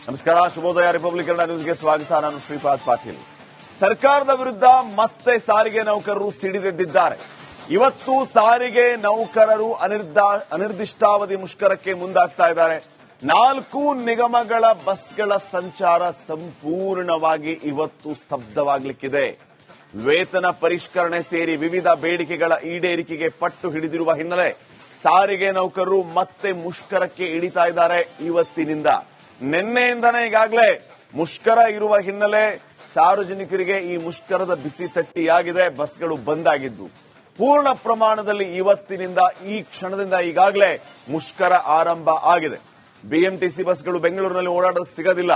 ನಮಸ್ಕಾರ, ಶುಭೋದಯ. ರಿಪಬ್ಲಿಕ್ ಕನ್ನಡ ನ್ಯೂಸ್ಗೆ ಸ್ವಾಗತ. ನಾನು ಶ್ರೀಪಾದ್ ಪಾಟೀಲ್. ಸರ್ಕಾರದ ವಿರುದ್ಧ ಮತ್ತೆ ಸಾರಿಗೆ ನೌಕರರು ಸಿಡಿದೆದ್ದಿದ್ದಾರೆ. ಇವತ್ತು ಸಾರಿಗೆ ನೌಕರರು ಅನಿರ್ದಿಷ್ಟಾವಧಿ ಮುಷ್ಕರಕ್ಕೆ ಮುಂದಾಗ್ತಾ ಇದ್ದಾರೆ. 4 ನಿಗಮಗಳ ಬಸ್ಗಳ ಸಂಚಾರ ಸಂಪೂರ್ಣವಾಗಿ ಇವತ್ತು ಸ್ತಬ್ಧವಾಗಲಿಕ್ಕಿದೆ. ವೇತನ ಪರಿಷ್ಕರಣೆ ಸೇರಿ ವಿವಿಧ ಬೇಡಿಕೆಗಳ ಈಡೇರಿಕೆಗೆ ಪಟ್ಟು ಹಿಡಿದಿರುವ ಹಿನ್ನೆಲೆ ಸಾರಿಗೆ ನೌಕರರು ಮತ್ತೆ ಮುಷ್ಕರಕ್ಕೆ ಇಳಿತಾ ಇದ್ದಾರೆ. ಇವತ್ತಿನಿಂದ ನಿನ್ನೆಯಿಂದನೇ ಈಗಾಗಲೇ ಮುಷ್ಕರ ಇರುವ ಹಿನ್ನೆಲೆ ಸಾರ್ವಜನಿಕರಿಗೆ ಈ ಮುಷ್ಕರದ ಬಿಸಿ ತಟ್ಟಿಯಾಗಿದೆ. ಬಸ್ಗಳು ಬಂದ್ ಆಗಿದ್ದು ಪೂರ್ಣ ಪ್ರಮಾಣದಲ್ಲಿ ಇವತ್ತಿನಿಂದ ಈ ಕ್ಷಣದಿಂದ ಈಗಾಗಲೇ ಮುಷ್ಕರ ಆರಂಭ ಆಗಿದೆ. ಬಿಎಂಟಿಸಿ ಬಸ್ಗಳು ಬೆಂಗಳೂರಿನಲ್ಲಿ ಓಡಾಡೋದಕ್ಕೆ ಸಿಗೋದಿಲ್ಲ.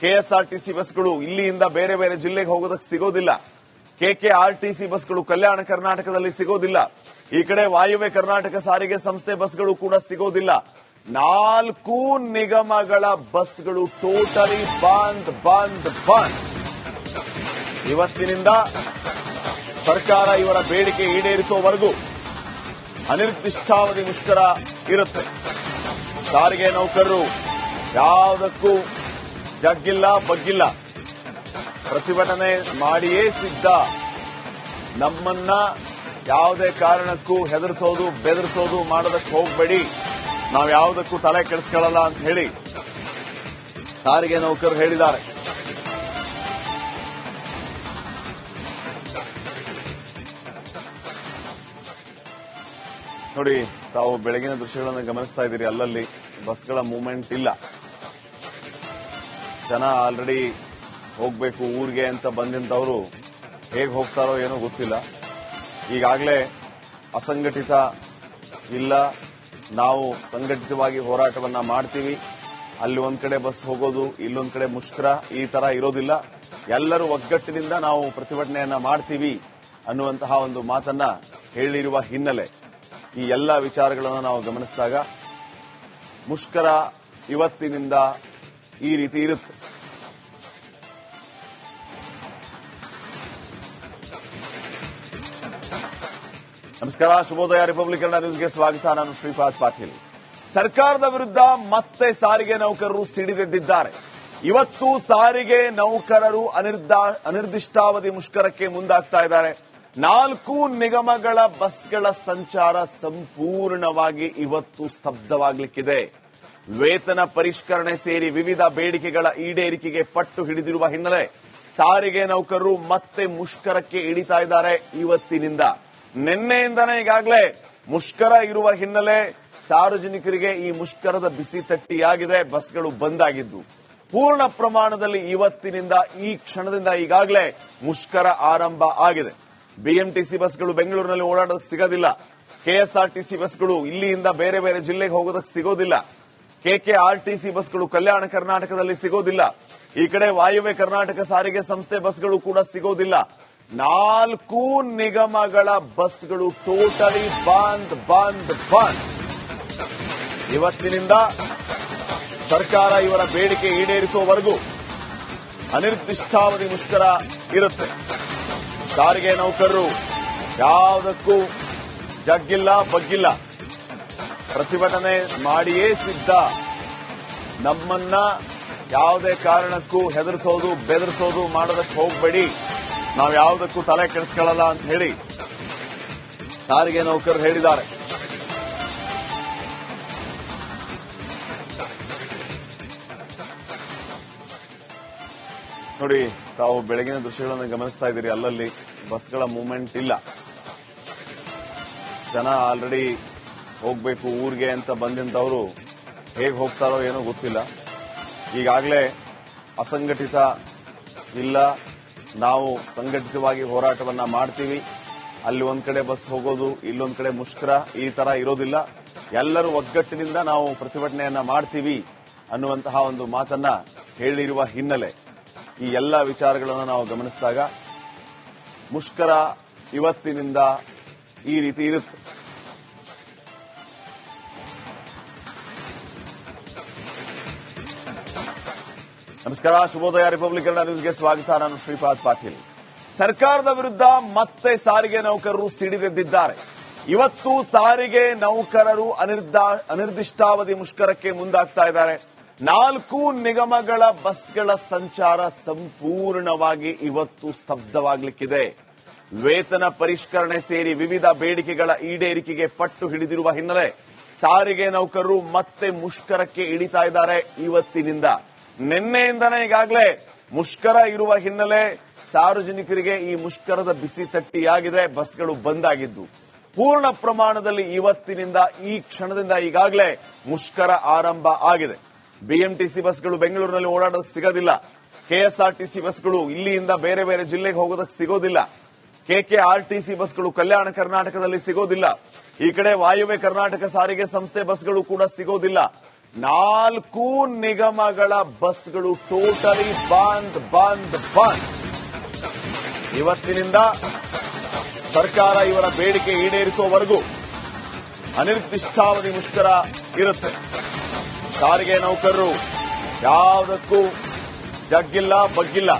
ಕೆಎಸ್ಆರ್ಟಿಸಿ ಬಸ್ಗಳು ಇಲ್ಲಿಯಿಂದ ಬೇರೆ ಬೇರೆ ಜಿಲ್ಲೆಗೆ ಹೋಗೋದಕ್ಕೆ ಸಿಗೋದಿಲ್ಲ. ಕೆಕೆಆರ್ಟಿಸಿ ಬಸ್ಗಳು ಕಲ್ಯಾಣ ಕರ್ನಾಟಕದಲ್ಲಿ ಸಿಗೋದಿಲ್ಲ. ಈ ಕಡೆ ವಾಯುವ್ಯ ಕರ್ನಾಟಕ ಸಾರಿಗೆ ಸಂಸ್ಥೆ ಬಸ್ಗಳು ಕೂಡ ಸಿಗೋದಿಲ್ಲ. 4 ನಿಗಮಗಳ ಬಸ್ಗಳು ಟೋಟಲಿ ಬಂದ್. ಇವತ್ತಿನಿಂದ ಸರ್ಕಾರ ಇವರ ಬೇಡಿಕೆ ಈಡೇರಿಸುವವರೆಗೂ ಅನಿರ್ದಿಷ್ಟಾವಧಿ ಮುಷ್ಕರ ಇರುತ್ತೆ. ಸಾರಿಗೆ ನೌಕರರು ಯಾವುದಕ್ಕೂ ಜಗ್ಗಿಲ್ಲ ಬಗ್ಗಿಲ್ಲ, ಪ್ರತಿಭಟನೆ ಮಾಡಿಯೇ ಸಿದ್ಧ. ನಮ್ಮನ್ನ ಯಾವುದೇ ಕಾರಣಕ್ಕೂ ಹೆದರಿಸೋದು ಬೆದರಿಸೋದು ಮಾಡೋದಕ್ಕೆ ಹೋಗಬೇಡಿ, ನಾವು ಯಾವುದಕ್ಕೂ ತಲೆ ಕೆಡಿಸ್ಕೊಳ್ಳಲ್ಲ ಅಂತ ಹೇಳಿ ಸಾರಿಗೆ ನೌಕರರು ಹೇಳಿದ್ದಾರೆ. ನೋಡಿ, ತಾವು ಬೆಳಗಿನ ದೃಶ್ಯಗಳನ್ನು ಗಮನಿಸ್ತಾ ಇದ್ದೀರಿ. ಅಲ್ಲಲ್ಲಿ ಬಸ್ಗಳ ಮೂವ್ಮೆಂಟ್ ಇಲ್ಲ. ಜನ ಆಲ್ರೆಡಿ ಹೋಗ್ಬೇಕು ಊರಿಗೆ ಅಂತ ಬಂದಿಂತವರು ಹೇಗೆ ಹೋಗ್ತಾರೋ ಏನೋ ಗೊತ್ತಿಲ್ಲ. ಈಗಾಗಲೇ ಅಸಂಘಟಿತ ಇಲ್ಲ, ನಾವು ಸಂಘಟಿತವಾಗಿ ಹೋರಾಟವನ್ನ ಮಾಡ್ತೀವಿ, ಅಲ್ಲಿ ಒಂದ್ ಕಡೆ ಬಸ್ ಹೋಗೋದು ಇಲ್ಲೊಂದ್ ಕಡೆ ಮುಷ್ಕರ, ಈ ತರ ಇರೋದಿಲ್ಲ, ಎಲ್ಲರೂ ಒಗ್ಗಟ್ಟಿನಿಂದ ನಾವು ಪ್ರತಿಭಟನೆಯನ್ನ ಮಾಡ್ತೀವಿ ಅನ್ನುವಂತಹ ಒಂದು ಮಾತನ್ನ ಹೇಳಿರುವ ಹಿನ್ನೆಲೆ ಈ ಎಲ್ಲ ವಿಚಾರಗಳನ್ನು ನಾವು ಗಮನಿಸಿದಾಗ ಮುಷ್ಕರ ಇವತ್ತಿನಿಂದ ಈ ರೀತಿ ಇರುತ್ತೆ. ನಮಸ್ಕಾರ, ಶುಭೋದಯ. ರಿಪಬ್ಲಿಕ್ ಕನ್ನಡ ನ್ಯೂಸ್ಗೆ ಸ್ವಾಗತ. ನಾನು ಶ್ರೀಪಾದ್ ಪಾಟೀಲ್. ಸರ್ಕಾರದ ವಿರುದ್ಧ ಮತ್ತೆ ಸಾರಿಗೆ ನೌಕರರು ಸಿಡಿದೆದ್ದಿದ್ದಾರೆ. ಇವತ್ತು ಸಾರಿಗೆ ನೌಕರರು ಅನಿರ್ದಿಷ್ಟಾವಧಿ ಮುಷ್ಕರಕ್ಕೆ ಮುಂದಾಗ್ತಾ ಇದ್ದಾರೆ. 4 ನಿಗಮಗಳ ಬಸ್ಗಳ ಸಂಚಾರ ಸಂಪೂರ್ಣವಾಗಿ ಇವತ್ತು ಸ್ತಬ್ಧವಾಗಲಿಕ್ಕಿದೆ. ವೇತನ ಪರಿಷ್ಕರಣೆ ಸೇರಿ ವಿವಿಧ ಬೇಡಿಕೆಗಳ ಈಡೇರಿಕೆಗೆ ಪಟ್ಟು ಹಿಡಿದಿರುವ ಹಿನ್ನೆಲೆ ಸಾರಿಗೆ ನೌಕರರು ಮತ್ತೆ ಮುಷ್ಕರಕ್ಕೆ ಇಳಿತಾ ಇದ್ದಾರೆ. ಇವತ್ತಿನಿಂದ ನಿನ್ನೆಯಿಂದನೇ ಈಗಾಗಲೇ ಮುಷ್ಕರ ಇರುವ ಹಿನ್ನೆಲೆ ಸಾರ್ವಜನಿಕರಿಗೆ ಈ ಮುಷ್ಕರದ ಬಿಸಿ ತಟ್ಟಿಯಾಗಿದೆ. ಬಸ್ಗಳು ಬಂದ್ ಆಗಿದ್ದು ಪೂರ್ಣ ಪ್ರಮಾಣದಲ್ಲಿ ಇವತ್ತಿನಿಂದ ಈ ಕ್ಷಣದಿಂದ ಈಗಾಗಲೇ ಮುಷ್ಕರ ಆರಂಭ ಆಗಿದೆ. ಬಿಎಂಟಿಸಿ ಬಸ್ಗಳು ಬೆಂಗಳೂರಿನಲ್ಲಿ ಓಡಾಡೋದಕ್ಕೆ ಸಿಗೋದಿಲ್ಲ. ಕೆಎಸ್ಆರ್ಟಿಸಿ ಬಸ್ಗಳು ಇಲ್ಲಿಯಿಂದ ಬೇರೆ ಬೇರೆ ಜಿಲ್ಲೆಗೆ ಹೋಗೋದಕ್ಕೆ ಸಿಗೋದಿಲ್ಲ. ಕೆಕೆಆರ್ಟಿಸಿ ಬಸ್ಗಳು ಕಲ್ಯಾಣ ಕರ್ನಾಟಕದಲ್ಲಿ ಸಿಗೋದಿಲ್ಲ. ಈ ಕಡೆ ವಾಯುವ್ಯ ಕರ್ನಾಟಕ ಸಾರಿಗೆ ಸಂಸ್ಥೆ ಬಸ್ಗಳು ಕೂಡ ಸಿಗೋದಿಲ್ಲ. 4 ನಿಗಮಗಳ ಬಸ್ಗಳು ಟೋಟಲಿ ಬಂದ್. ಇವತ್ತಿನಿಂದ ಸರ್ಕಾರ ಇವರ ಬೇಡಿಕೆ ಈಡೇರಿಸುವವರೆಗೂ ಅನಿರ್ದಿಷ್ಟಾವಧಿ ಮುಷ್ಕರ ಇರುತ್ತೆ. ಸಾರಿಗೆ ನೌಕರರು ಯಾವುದಕ್ಕೂ ಜಗ್ಗಿಲ್ಲ ಬಗ್ಗಿಲ್ಲ, ಪ್ರತಿಭಟನೆ ಮಾಡಿಯೇ ಸಿದ್ಧ. ನಮ್ಮನ್ನ ಯಾವುದೇ ಕಾರಣಕ್ಕೂ ಹೆದರಿಸೋದು ಬೆದರಿಸೋದು ಮಾಡೋದಕ್ಕೆ ಹೋಗಬೇಡಿ, ನಾವು ಯಾವುದಕ್ಕೂ ತಲೆ ಕೆಡಿಸ್ಕೊಳ್ಳಲ್ಲ ಅಂತ ಹೇಳಿ ಸಾರಿಗೆ ನೌಕರರು ಹೇಳಿದ್ದಾರೆ. ನೋಡಿ, ತಾವು ಬೆಳಗಿನ ದೃಶ್ಯಗಳನ್ನು ಗಮನಿಸ್ತಾ ಇದ್ದೀರಿ. ಅಲ್ಲಲ್ಲಿ ಬಸ್ಗಳ ಮೂವ್ಮೆಂಟ್ ಇಲ್ಲ. ಜನ ಆಲ್ರೆಡಿ ಹೋಗ್ಬೇಕು ಊರಿಗೆ ಅಂತ ಬಂದಿಂತವರು ಹೇಗೆ ಹೋಗ್ತಾರೋ ಏನೋ ಗೊತ್ತಿಲ್ಲ. ಈಗಾಗಲೇ ಅಸಂಘಟಿತ ಇಲ್ಲ, ನಾವು ಸಂಘಟಿತವಾಗಿ ಹೋರಾಟವನ್ನ ಮಾಡ್ತೀವಿ, ಅಲ್ಲಿ ಒಂದ್ ಕಡೆ ಬಸ್ ಹೋಗೋದು ಇಲ್ಲೊಂದ್ ಕಡೆ ಮುಷ್ಕರ, ಈ ತರ ಇರೋದಿಲ್ಲ, ಎಲ್ಲರೂ ಒಗ್ಗಟ್ಟಿನಿಂದ ನಾವು ಪ್ರತಿಭಟನೆಯನ್ನ ಮಾಡ್ತೀವಿ ಅನ್ನುವಂತಹ ಒಂದು ಮಾತನ್ನ ಹೇಳಿರುವ ಹಿನ್ನೆಲೆ ಈ ಎಲ್ಲ ವಿಚಾರಗಳನ್ನು ನಾವು ಗಮನಿಸಿದಾಗ ಮುಷ್ಕರ ಇವತ್ತಿನಿಂದ ಈ ರೀತಿ ಇರುತ್ತೆ. ನಮಸ್ಕಾರ, ಶುಭೋದಯ. ರಿಪಬ್ಲಿಕ್ ಕನ್ನಡ ನ್ಯೂಸ್ಗೆ ಸ್ವಾಗತ. ನಾನು ಶ್ರೀಪಾದ್ ಪಾಟೀಲ್. ಸರ್ಕಾರದ ವಿರುದ್ಧ ಮತ್ತೆ ಸಾರಿಗೆ ನೌಕರರು ಸಿಡಿದೆದ್ದಿದ್ದಾರೆ. ಇವತ್ತು ಸಾರಿಗೆ ನೌಕರರು ಅನಿರ್ದಿಷ್ಟಾವಧಿ ಮುಷ್ಕರಕ್ಕೆ ಮುಂದಾಗ್ತಾ ಇದ್ದಾರೆ. 4 ನಿಗಮಗಳ ಬಸ್ಗಳ ಸಂಚಾರ ಸಂಪೂರ್ಣವಾಗಿ ಇವತ್ತು ಸ್ತಬ್ಧವಾಗಲಿಕ್ಕಿದೆ. ವೇತನ ಪರಿಷ್ಕರಣೆ ಸೇರಿ ವಿವಿಧ ಬೇಡಿಕೆಗಳ ಈಡೇರಿಕೆಗೆ ಪಟ್ಟು ಹಿಡಿದಿರುವ ಹಿನ್ನೆಲೆ ಸಾರಿಗೆ ನೌಕರರು ಮತ್ತೆ ಮುಷ್ಕರಕ್ಕೆ ಇಳಿತಾ ಇದ್ದಾರೆ. ಇವತ್ತಿನಿಂದ ನಿನ್ನೆಯಿಂದನೇ ಈಗಾಗಲೇ ಮುಷ್ಕರ ಇರುವ ಹಿನ್ನೆಲೆ ಸಾರ್ವಜನಿಕರಿಗೆ ಈ ಮುಷ್ಕರದ ಬಿಸಿ ತಟ್ಟಿಯಾಗಿದೆ. ಬಸ್ಗಳು ಬಂದ್ ಆಗಿದ್ದು ಪೂರ್ಣ ಪ್ರಮಾಣದಲ್ಲಿ ಇವತ್ತಿನಿಂದ ಈ ಕ್ಷಣದಿಂದ ಈಗಾಗಲೇ ಮುಷ್ಕರ ಆರಂಭ ಆಗಿದೆ. ಬಿಎಂಟಿಸಿ ಬಸ್ಗಳು ಬೆಂಗಳೂರಿನಲ್ಲಿ ಓಡಾಡೋದಕ್ಕೆ ಸಿಗೋದಿಲ್ಲ. ಕೆಎಸ್ಆರ್ಟಿಸಿ ಬಸ್ಗಳು ಇಲ್ಲಿಂದ ಬೇರೆ ಬೇರೆ ಜಿಲ್ಲೆಗೆ ಹೋಗೋದಕ್ಕೆ ಸಿಗೋದಿಲ್ಲ. ಕೆಕೆಆರ್ಟಿಸಿ ಬಸ್ಗಳು ಕಲ್ಯಾಣ ಕರ್ನಾಟಕದಲ್ಲಿ ಸಿಗೋದಿಲ್ಲ. ಈ ಕಡೆ ವಾಯುವ್ಯ ಕರ್ನಾಟಕ ಸಾರಿಗೆ ಸಂಸ್ಥೆ ಬಸ್ಗಳು ಕೂಡ ಸಿಗೋದಿಲ್ಲ. 4 ನಿಗಮಗಳ ಬಸ್ಗಳು ಟೋಟಲಿ ಬಂದ್ ಬಂದ್ ಬಂದ್. ಇವತ್ತಿನಿಂದ ಸರ್ಕಾರ ಇವರ ಬೇಡಿಕೆ ಈಡೇರಿಸುವವರೆಗೂ ಅನಿರ್ದಿಷ್ಟಾವಧಿ ಮುಷ್ಕರ ಇರುತ್ತೆ. ಸಾರಿಗೆ ನೌಕರರು ಯಾವುದಕ್ಕೂ ಜಗ್ಗಿಲ್ಲ ಬಗ್ಗಿಲ್ಲ,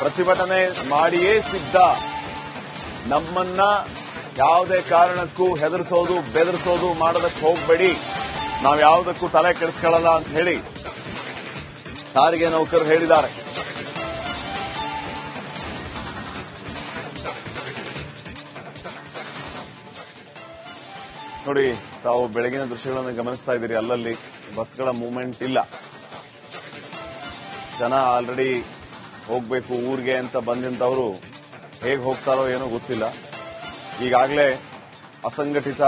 ಪ್ರತಿಭಟನೆ ಮಾಡಿಯೇ ಸಿದ್ಧ. ನಮ್ಮನ್ನ ಯಾವುದೇ ಕಾರಣಕ್ಕೂ ಹೆದರಿಸೋದು ಬೆದರಿಸೋದು ಮಾಡೋದಕ್ಕೆ ಹೋಗಬೇಡಿ, ನಾವು ಯಾವುದಕ್ಕೂ ತಲೆ ಕೆಡಿಸ್ಕೊಳ್ಳಲ್ಲ ಅಂತ ಹೇಳಿ ಸಾರಿಗೆ ನೌಕರರು ಹೇಳಿದ್ದಾರೆ. ನೋಡಿ, ತಾವು ಬೆಳಗಿನ ದೃಶ್ಯಗಳನ್ನು ಗಮನಿಸ್ತಾ ಇದ್ದೀರಿ. ಅಲ್ಲಲ್ಲಿ ಬಸ್ಗಳ ಮೂವ್ಮೆಂಟ್ ಇಲ್ಲ. ಜನ ಆಲ್ರೆಡಿ ಹೋಗ್ಬೇಕು ಊರಿಗೆ ಅಂತ ಬಂದಂತವರು ಹೇಗೆ ಹೋಗ್ತಾರೋ ಏನೋ ಗೊತ್ತಿಲ್ಲ. ಈಗಾಗಲೇ ಅಸಂಘಟಿತ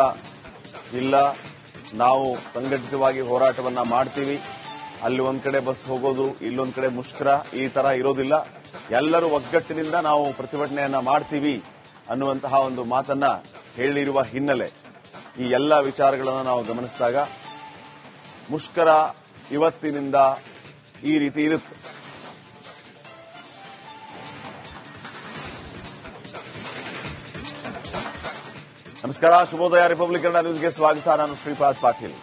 ಇಲ್ಲ, ನಾವು ಸಂಘಟಿತವಾಗಿ ಹೋರಾಟವನ್ನ ಮಾಡ್ತೀವಿ, ಅಲ್ಲಿ ಒಂದ್ ಕಡೆ ಬಸ್ ಹೋಗೋದು ಇಲ್ಲೊಂದ್ ಕಡೆ ಮುಷ್ಕರ ಈ ತರ ಇರೋದಿಲ್ಲ, ಎಲ್ಲರೂ ಒಗ್ಗಟ್ಟಿನಿಂದ ನಾವು ಪ್ರತಿಭಟನೆಯನ್ನ ಮಾಡ್ತೀವಿ ಅನ್ನುವಂತಹ ಒಂದು ಮಾತನ್ನ ಹೇಳಿರುವ ಹಿನ್ನೆಲೆ ಈ ಎಲ್ಲ ವಿಚಾರಗಳನ್ನು ನಾವು ಗಮನಿಸಿದಾಗ ಮುಷ್ಕರ ಇವತ್ತಿನಿಂದ ಈ ರೀತಿ ಇರುತ್ತೆ. ನಮಸ್ಕಾರ, ಶುಭೋದಯ ರಿಪಬ್ಲಿಕ್ ಕನ್ನಡ ನ್ಯೂಸ್ಗೆ ಸ್ವಾಗತ. ನಾನು ಶ್ರೀಪಾದ್ ಪಾಟೀಲ್.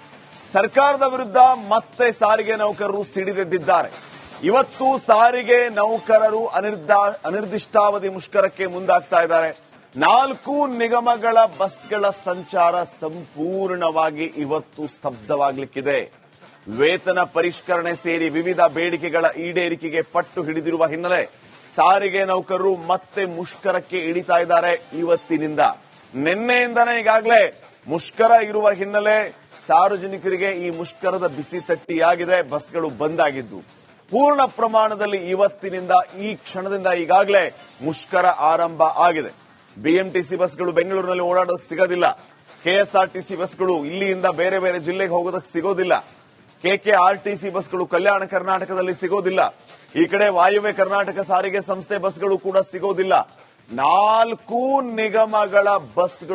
ಸರ್ಕಾರದ ವಿರುದ್ಧ ಮತ್ತೆ ಸಾರಿಗೆ ನೌಕರರು ಸಿಡಿದೆದ್ದಿದ್ದಾರೆ. ಇವತ್ತು ಸಾರಿಗೆ ನೌಕರರು ಅನಿರ್ದಿಷ್ಟಾವಧಿ ಮುಷ್ಕರಕ್ಕೆ ಮುಂದಾಗ್ತಾ ಇದ್ದಾರೆ. 4 ನಿಗಮಗಳ ಬಸ್ಗಳ ಸಂಚಾರ ಸಂಪೂರ್ಣವಾಗಿ ಇವತ್ತು ಸ್ತಬ್ಧವಾಗಲಿಕ್ಕಿದೆ. ವೇತನ ಪರಿಷ್ಕರಣೆ ಸೇರಿ ವಿವಿಧ ಬೇಡಿಕೆಗಳ ಈಡೇರಿಕೆಗೆ ಪಟ್ಟು ಹಿಡಿದಿರುವ ಹಿನ್ನೆಲೆ ಸಾರಿಗೆ ನೌಕರರು ಮತ್ತೆ ಮುಷ್ಕರಕ್ಕೆ ಇಳಿತಾ ಇದ್ದಾರೆ. ಇವತ್ತಿನಿಂದ ನಿನ್ನೆಯಿಂದನೇ ಈಗಾಗಲೇ ಮುಷ್ಕರ ಇರುವ ಹಿನ್ನೆಲೆ ಸಾರ್ವಜನಿಕರಿಗೆ ಈ ಮುಷ್ಕರದ ಬಿಸಿ ತಟ್ಟಿಯಾಗಿದೆ. ಬಸ್ಗಳು ಬಂದ್ ಆಗಿದ್ದು ಪೂರ್ಣ ಪ್ರಮಾಣದಲ್ಲಿ ಇವತ್ತಿನಿಂದ ಈ ಕ್ಷಣದಿಂದ ಈಗಾಗಲೇ ಮುಷ್ಕರ ಆರಂಭ ಆಗಿದೆ. ಬಿಎಂಟಿಸಿ ಬಸ್ಗಳು ಬೆಂಗಳೂರಿನಲ್ಲಿ ಓಡಾಡೋದಕ್ಕೆ ಸಿಗೋದಿಲ್ಲ. ಕೆಎಸ್ಆರ್ಟಿಸಿ ಬಸ್ಗಳು ಇಲ್ಲಿಂದ ಬೇರೆ ಬೇರೆ ಜಿಲ್ಲೆಗೆ ಹೋಗೋದಕ್ಕೆ ಸಿಗೋದಿಲ್ಲ. ಕೆಕೆಆರ್ಟಿಸಿ ಬಸ್ಗಳು ಕಲ್ಯಾಣ ಕರ್ನಾಟಕದಲ್ಲಿ ಸಿಗೋದಿಲ್ಲ. ಈ ಕಡೆ ವಾಯುವ್ಯ ಕರ್ನಾಟಕ ಸಾರಿಗೆ ಸಂಸ್ಥೆ ಬಸ್ಗಳು ಕೂಡ ಸಿಗೋದಿಲ್ಲ. 4 ನಿಗಮಗಳ ಬಸ್ಗಳು